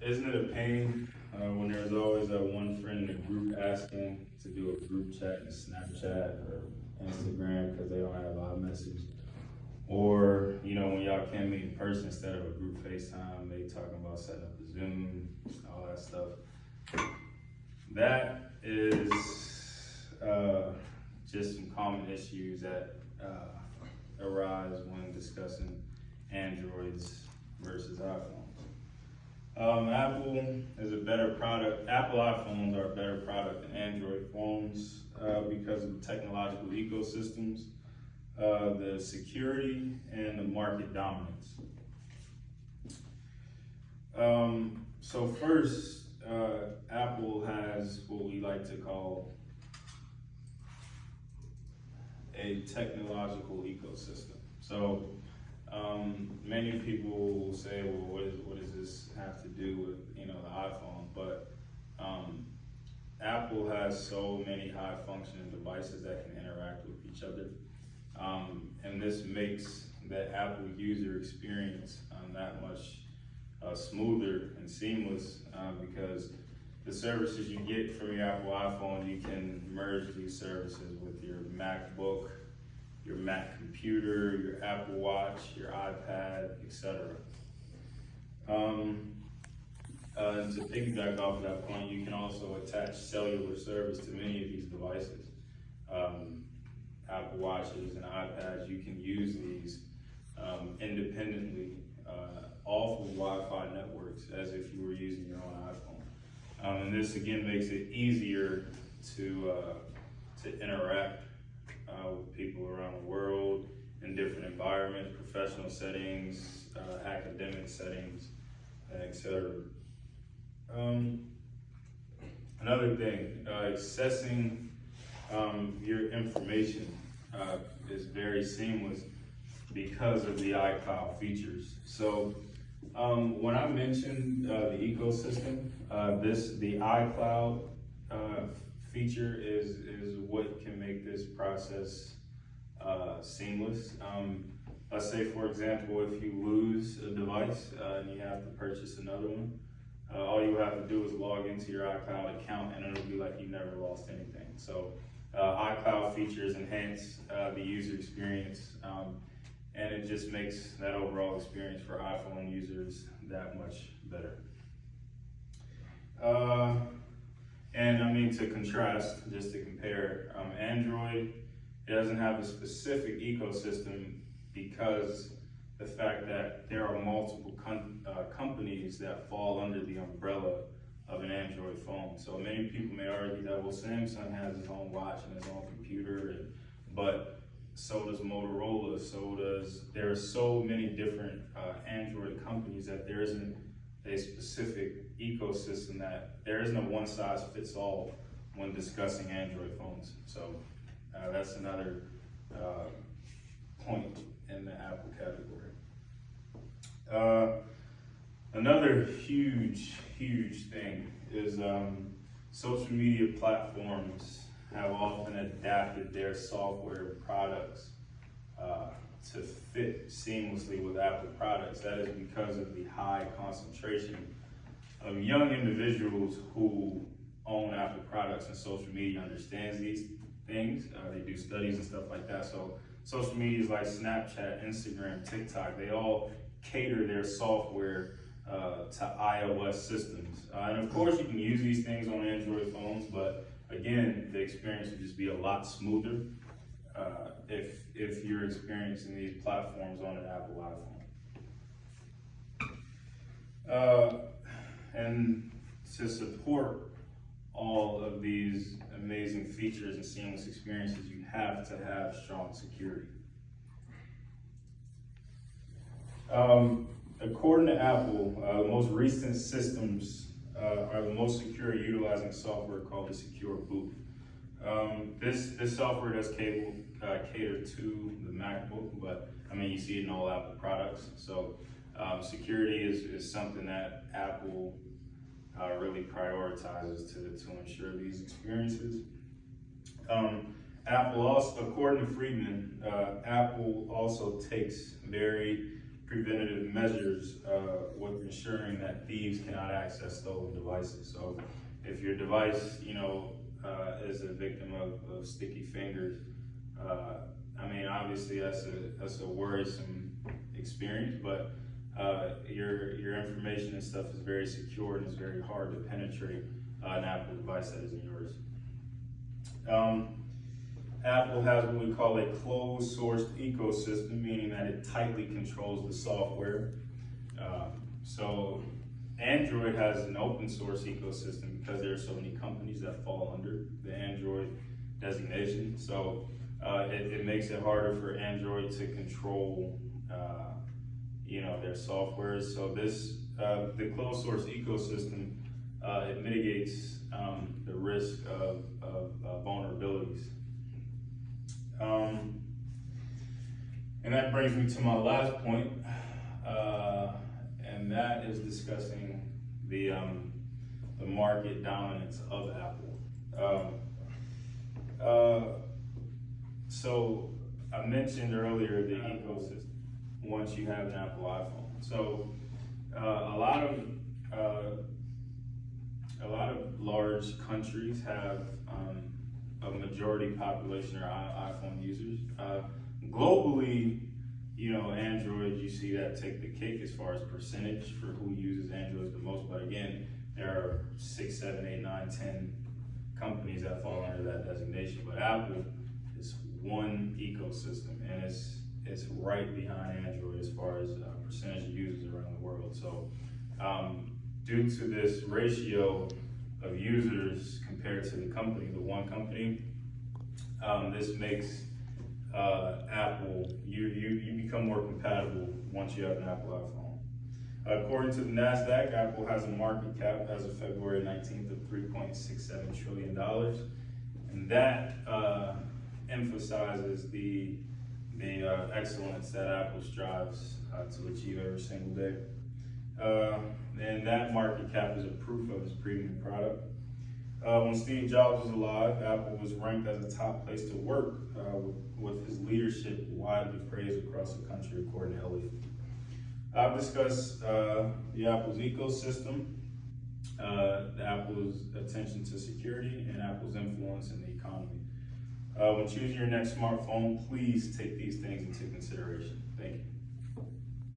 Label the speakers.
Speaker 1: Isn't it a pain when there's always that one friend in the group asking to do a group chat in Snapchat or Instagram because they don't have iMessage? Or, when y'all can't meet in person instead of a group FaceTime, they talking about setting up a Zoom, all that stuff. That is just some common issues that arise when discussing Androids versus iPhones. Apple is a better product. Apple iPhones are a better product than Android phones because of the technological ecosystems, the security, and the market dominance. So first, Apple has what we like to call a technological ecosystem. So many people will say, well, what does this have to do with the iPhone? But Apple has so many high functioning devices that can interact with each other. And this makes the Apple user experience that much smoother and seamless because the services you get from your Apple iPhone, you can merge these services with your MacBook, your Mac computer, your Apple Watch, your iPad, etc. And to piggyback off of that point, you can also attach cellular service to many of these devices. Apple Watches and iPads, you can use these independently off of Wi-Fi networks as if you were using your own iPhone. And this again makes it easier to interact with people around the world in different environments, professional settings, academic settings, etc. Another thing, accessing your information is very seamless because of the iCloud features. So when I mentioned the ecosystem, the iCloud feature is what can make this process seamless. Let's say, for example, if you lose a device and you have to purchase another one, all you have to do is log into your iCloud account and it'll be like you never lost anything. So iCloud features enhance the user experience and it just makes that overall experience for iPhone users that much better. And I mean, to contrast, just to compare, Android, it doesn't have a specific ecosystem because the fact that there are multiple companies that fall under the umbrella of an Android phone. So many people may argue that, well, Samsung has its own watch and its own computer, but so does Motorola, there are so many different Android companies that there isn't a specific ecosystem, that there isn't a one size fits all when discussing Android phones. So that's another point in the Apple category. Another huge thing is social media platforms have often adapted their software products to fit seamlessly with Apple products. That is because of the high concentration of young individuals who own Apple products, and social media understands these things. They do studies and stuff like that. So social medias like Snapchat, Instagram, TikTok, they all cater their software to iOS systems. And of course you can use these things on Android phones, but again, the experience would just be a lot smoother if you're experiencing these platforms on an Apple iPhone. And to support all of these amazing features and seamless experiences, you have to have strong security. According to Apple, the most recent systems are the most secure utilizing software called the Secure Boot. This software does cater to the MacBook, but I mean, you see it in all Apple products. So security is something that Apple really prioritizes to ensure these experiences. Apple also, according to Friedman, Apple also takes very preventative measures with ensuring that thieves cannot access stolen devices. So if your device, is a victim of sticky fingers, I mean, obviously that's a worrisome experience, but your information and stuff is very secure and it's very hard to penetrate an Apple device that isn't yours. Apple has what we call a closed source ecosystem, meaning that it tightly controls the software. So Android has an open source ecosystem because there are so many companies that fall under the Android designation. So it makes it harder for Android to control their software. So the closed source ecosystem, it mitigates the risk of vulnerabilities. And that brings me to my last point, and that is discussing the market dominance of Apple. So I mentioned earlier the ecosystem once you have an Apple iPhone. So a lot of large countries have a majority population are iPhone users. Globally, Android, you see that take the cake as far as percentage for who uses Android the most. But again, there are 6, 7, 8, 9, 10 companies that fall under that designation. But Apple is one ecosystem, and it's right behind Android as far as percentage of users around the world. So due to this ratio of users compared to the company, the one company, this makes Apple, you become more compatible once you have an Apple iPhone. According to the NASDAQ, Apple has a market cap as of February 19th of $3.67 trillion. And that emphasizes the excellence that Apple strives to achieve every single day. And that market cap is a proof of its premium product. When Steve Jobs was alive, Apple was ranked as a top place to work with his leadership widely praised across the country, according to Elliott. I've discussed the Apple's ecosystem, Apple's attention to security, and Apple's influence in the economy. When choosing your next smartphone, please take these things into consideration. Thank you.